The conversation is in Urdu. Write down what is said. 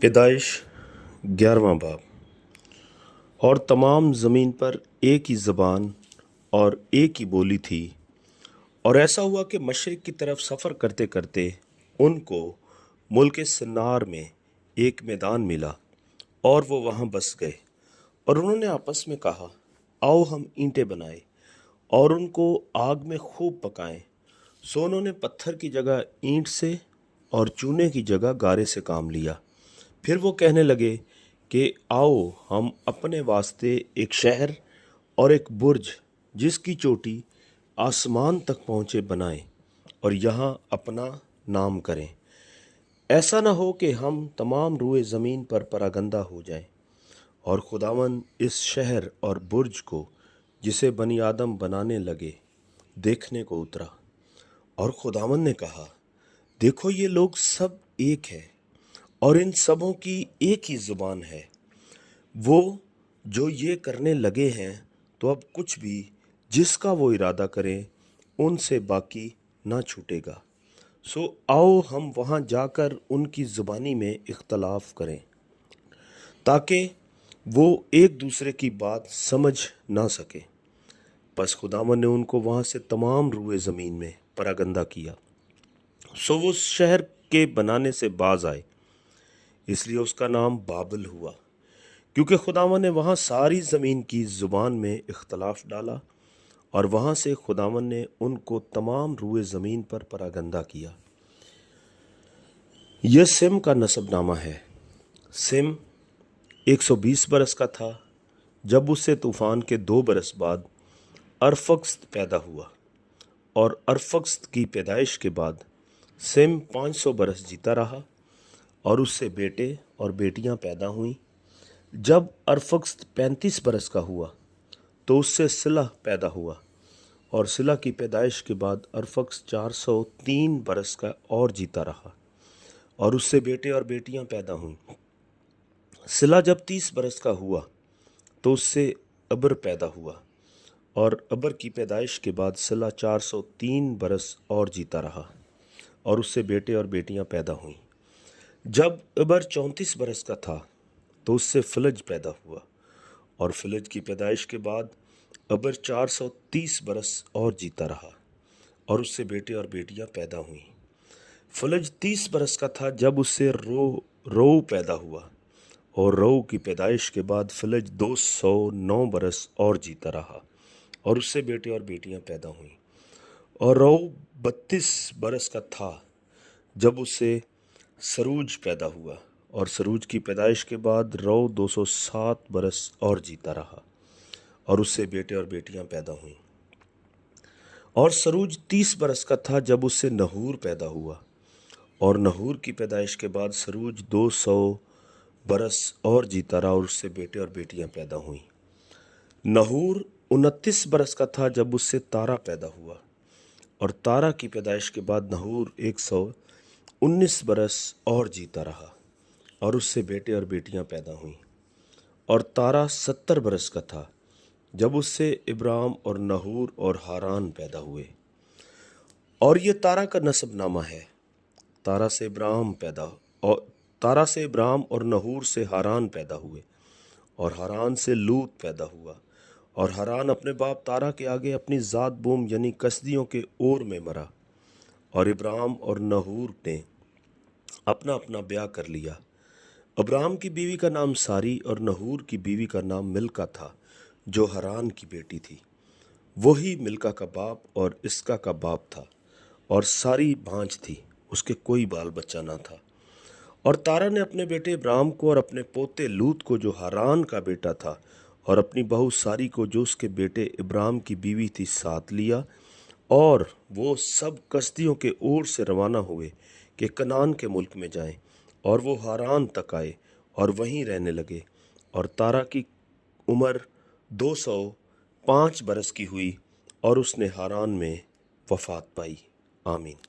پیدائش 11واں باب۔ اور تمام زمین پر ایک ہی زبان اور ایک ہی بولی تھی، اور ایسا ہوا کہ مشرق کی طرف سفر کرتے کرتے ان کو ملک سنار میں ایک میدان ملا، اور وہ وہاں بس گئے، اور انہوں نے آپس میں کہا، آؤ ہم اینٹیں بنائیں اور ان کو آگ میں خوب پکائیں۔ سو انہوں نے پتھر کی جگہ اینٹ سے اور چونے کی جگہ گارے سے کام لیا۔ پھر وہ کہنے لگے کہ آؤ ہم اپنے واسطے ایک شہر اور ایک برج جس کی چوٹی آسمان تک پہنچے بنائیں، اور یہاں اپنا نام کریں۔ ایسا نہ ہو کہ ہم تمام روئے زمین پر پراگندہ ہو جائیں۔ اور خداوند اس شہر اور برج کو جسے بنی آدم بنانے لگے دیکھنے کو اترا، اور خداوند نے کہا، دیکھو یہ لوگ سب ایک ہیں، اور ان سبوں کی ایک ہی زبان ہے۔ وہ جو یہ کرنے لگے ہیں تو اب کچھ بھی جس کا وہ ارادہ کریں ان سے باقی نہ چھوٹے گا۔ سو آؤ ہم وہاں جا کر ان کی زبانی میں اختلاف کریں، تاکہ وہ ایک دوسرے کی بات سمجھ نہ سکے۔ پس خداوند نے ان کو وہاں سے تمام روئے زمین میں پراگندہ کیا۔ سو وہ اس شہر کے بنانے سے باز آئے، اس لیے اس کا نام بابل ہوا، کیونکہ خداوند نے وہاں ساری زمین کی زبان میں اختلاف ڈالا، اور وہاں سے خداوند نے ان کو تمام روئے زمین پر پراگندہ کیا۔ یہ سم کا نسب نامہ ہے۔ سم 120 برس کا تھا جب اس سے طوفان کے 2 برس بعد ارفکسد پیدا ہوا، اور ارفکسد کی پیدائش کے بعد سم 500 برس جیتا رہا، اور اس سے بیٹے اور بیٹیاں پیدا ہوئیں۔ جب ارفکسد 35 برس کا ہوا تو اس سے سلہ پیدا ہوا، اور سلہ کی پیدائش کے بعد ارفکسد 403 برس کا اور جیتا رہا، اور اس سے بیٹے اور بیٹیاں پیدا ہوئیں۔ سلہ جب 30 برس کا ہوا تو اس سے ابر پیدا ہوا، اور ابر کی پیدائش کے بعد سلہ 403 برس اور جیتا رہا، اور اس سے بیٹے اور بیٹیاں پیدا ہوئیں۔ جب ابر 34 برس کا تھا تو اس سے فلج پیدا ہوا، اور فلج کی پیدائش کے بعد ابر 430 برس اور جیتا رہا، اور اس سے بیٹے اور بیٹیاں پیدا ہوئیں۔ فلج 30 برس کا تھا جب اس سے رو پیدا ہوا، اور رو کی پیدائش کے بعد فلج 209 برس اور جیتا رہا، اور اس سے بیٹے اور بیٹیاں پیدا ہوئیں۔ اور رو 32 برس کا تھا جب اس سے سروج پیدا ہوا، اور سروج کی پیدائش کے بعد رو 207 برس اور جیتا رہا، اور اس سے بیٹے اور بیٹیاں پیدا ہوئیں۔ اور سروج 30 برس کا تھا جب اس سے نحور پیدا ہوا، اور نحور کی پیدائش کے بعد سروج 200 برس اور جیتا رہا، اور اس سے بیٹے اور بیٹیاں پیدا ہوئیں۔ نحور 29 برس کا تھا جب اس سے تارا پیدا ہوا، اور تارا کی پیدائش کے بعد نحور 119 برس اور جیتا رہا، اور اس سے بیٹے اور بیٹیاں پیدا ہوئیں۔ اور تارا 70 برس کا تھا جب اس سے ابرام اور نحور اور ہاران پیدا ہوئے۔ اور یہ تارا کا نسب نامہ ہے۔ تارا سے ابرام اور نحور سے ہاران پیدا ہوئے، اور ہاران سے لوط پیدا ہوا، اور ہاران اپنے باپ تارا کے آگے اپنی ذات بوم یعنی کسدیوں کے اور میں مرا۔ اور ابرام اور نحور نے اپنا اپنا بیاہ کر لیا۔ ابرام کی بیوی کا نام ساری، اور نحور کی بیوی کا نام ملکا تھا جو ہاران کی بیٹی تھی۔ وہی ملکا کا باپ اور اسکا کا باپ تھا، اور ساری بھانج تھی، اس کے کوئی بال بچہ نہ تھا۔ اور تارا نے اپنے بیٹے ابرام کو اور اپنے پوتے لوط کو جو ہاران کا بیٹا تھا، اور اپنی بہو ساری کو جو اس کے بیٹے ابرام کی بیوی تھی ساتھ لیا، اور وہ سب کسدیوں کے اور سے روانہ ہوئے کہ کنعان کے ملک میں جائیں، اور وہ ہاران تک آئے اور وہیں رہنے لگے۔ اور تارا کی عمر 205 برس کی ہوئی، اور اس نے ہاران میں وفات پائی۔ آمین۔